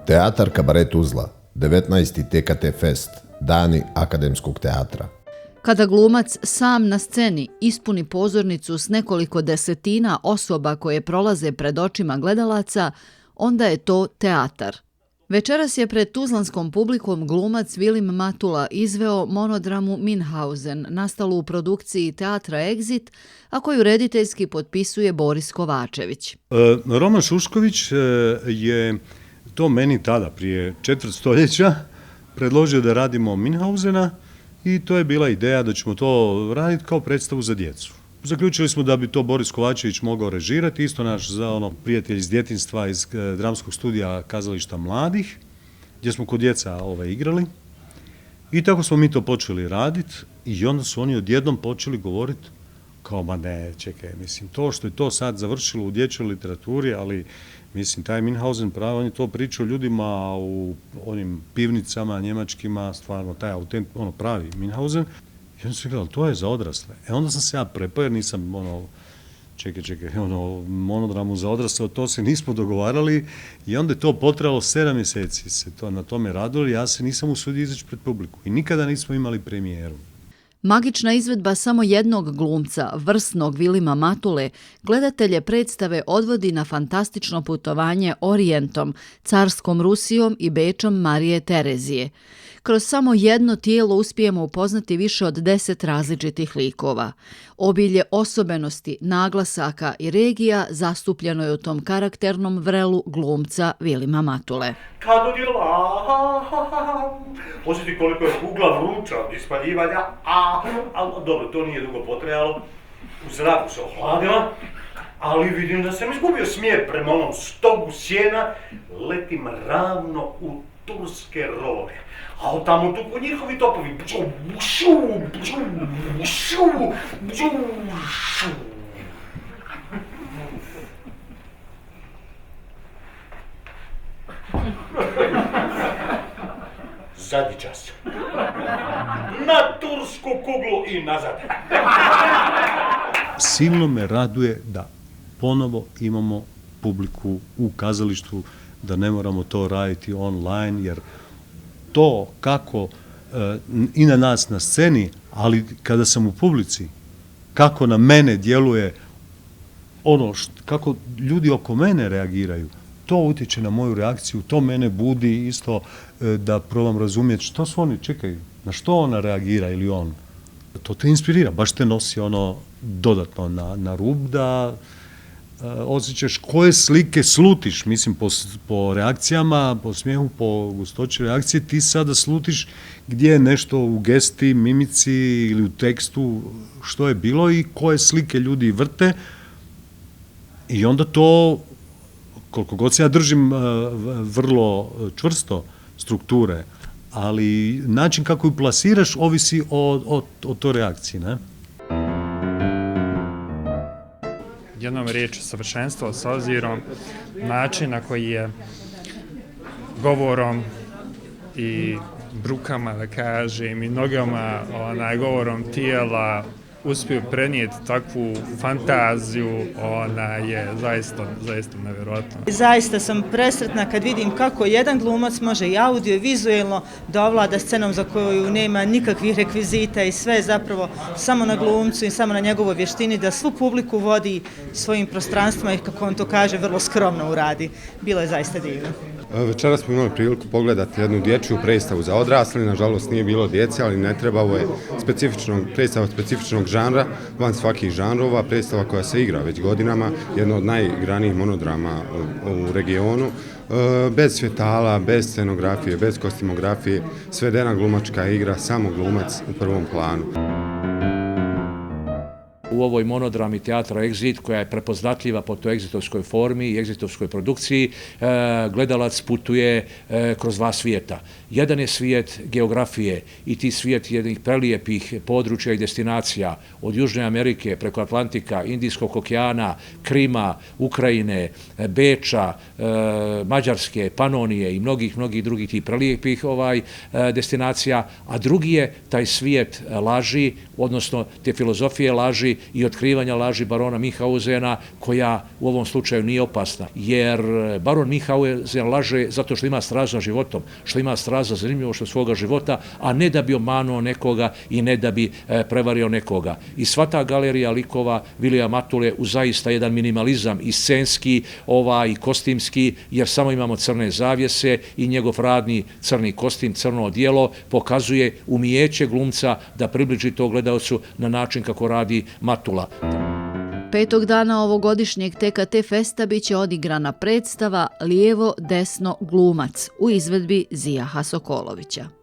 Teatar Kabaret Tuzla, 19. TKT Fest, Dani akademskog teatra. Kada glumac sam na sceni ispuni pozornicu s nekoliko desetina osoba koje prolaze pred očima gledalaca, onda je to teatar. Večeras je pred tuzlanskom publikom glumac Vilim Matula izveo monodramu Minhausen, nastalu u produkciji teatra Exit, a koju rediteljski potpisuje Boris Kovačević. Roman Šušković je to meni tada, prije 4 stoljeća, predložio da radimo Minhausena i to je bila ideja da ćemo to raditi kao predstavu za djecu. Zaključili smo da bi to Boris Kovačević mogao režirati, isto naš prijatelj iz djetinjstva iz dramskog studija Kazališta mladih, gdje smo kod djeca igrali. I tako smo mi to počeli raditi i onda su oni odjednom počeli govoriti kao, ma ne, čekaj, mislim, to što je to sad završilo u dječjoj literaturi, ali mislim, taj Minhausen pravo, on je to pričao ljudima u onim pivnicama njemačkima, stvarno, taj pravi Minhausen. I onda sam gledali, to je za odrasle. Onda sam se ja prepao, jer nisam, monodramu za odrasle, to se nismo dogovarali i onda je to potrajalo 7 mjeseci se to na tome radilo, ja se nisam usudio izaći pred publiku i nikada nismo imali premijeru. Magična izvedba samo jednog glumca, vrsnog Vilima Matule, gledatelje predstave odvodi na fantastično putovanje Orijentom, carskom Rusijom i Bečom Marije Terezije. Kroz samo jedno tijelo uspijemo upoznati više od 10 različitih likova. Obilje osobenosti, naglasaka i regija zastupljeno je u tom karakternom vrelu glumca Vilima Matule. Kad osjeti koliko je kugla vruća od ispaljivanja, dobro, to nije dugo potrajalo, u zraku se ohladila, ali vidim da sam izgubio smjer prema onom stogu sjena, letim ravno u turske rovove. A od tamo tuku njihovi topovi. Zadnji čas. Na tursku kuglu i nazad. Silno me raduje da ponovo imamo publiku u kazalištu, da ne moramo to raditi online, jer to kako i na nas na sceni, ali kada sam u publici, kako na mene djeluje kako ljudi oko mene reagiraju, to utječe na moju reakciju, to mene budi isto da probam razumjeti što su oni, čekaju, na što ona reagira ili on. To te inspirira, baš te nosi dodatno na rub da osjećaš koje slike slutiš, mislim po reakcijama, po smijehu, po gustoći reakcije, ti sada slutiš gdje je nešto u gesti, mimici ili u tekstu što je bilo i koje slike ljudi vrte i onda to, koliko god se ja držim vrlo čvrsto strukture, ali način kako ju plasiraš ovisi o toj reakciji, ne? Jednom riječu savršenstvo s obzirom način na koji je govorom i brukama, da kažem, i nogama, govorom tijela uspio prenijeti takvu fantaziju, ona je zaista nevjerojatna. Zaista sam presretna kad vidim kako jedan glumac može i audio i vizuelno da ovlada scenom za koju nema nikakvih rekvizita i sve zapravo samo na glumcu i samo na njegovoj vještini, da svu publiku vodi svojim prostranstvima i kako on to kaže vrlo skromno uradi. Bilo je zaista divno. Večeras smo imali priliku pogledati jednu dječju predstavu za odrasle, nažalost nije bilo djece, ali ne treba, ovo je predstava specifičnog žanra, van svakih žanrova, predstava koja se igra već godinama, jedna od najigranijih monodrama u regionu, bez svjetala, bez scenografije, bez kostimografije, svedena glumačka igra, samo glumac u prvom planu. U ovoj monodrami teatra Exit, koja je prepoznatljiva po toj egzitovskoj formi i egzitovskoj produkciji, gledalac putuje kroz 2 svijeta. Jedan je svijet geografije i ti svijet jednih prelijepih područja i destinacija od Južne Amerike preko Atlantika, Indijskog okeana, Krima, Ukrajine, Beča, Mađarske, Panonije i mnogih drugih tih prelijepih destinacija, a drugi je taj svijet laži, odnosno te filozofije laži i otkrivanja laži barona Minhausena, koja u ovom slučaju nije opasna, jer baron Minhausen laže zato što ima strast za životom, što ima strast za zanimljivošću svoga života, a ne da bi obmanuo nekoga i ne da bi prevario nekoga. I sva ta galerija likova Vilija Matule u zaista jedan minimalizam i scenski i kostimski, jer samo imamo crne zavjese i njegov radni crni kostim, crno odijelo pokazuje umijeće glumca da približi to gledaocu na način kako radi Matula. 5. dana ovogodišnjeg TKT Festa biće odigrana predstava Lijevo, desno, glumac u izvedbi Zijaha Sokolovića.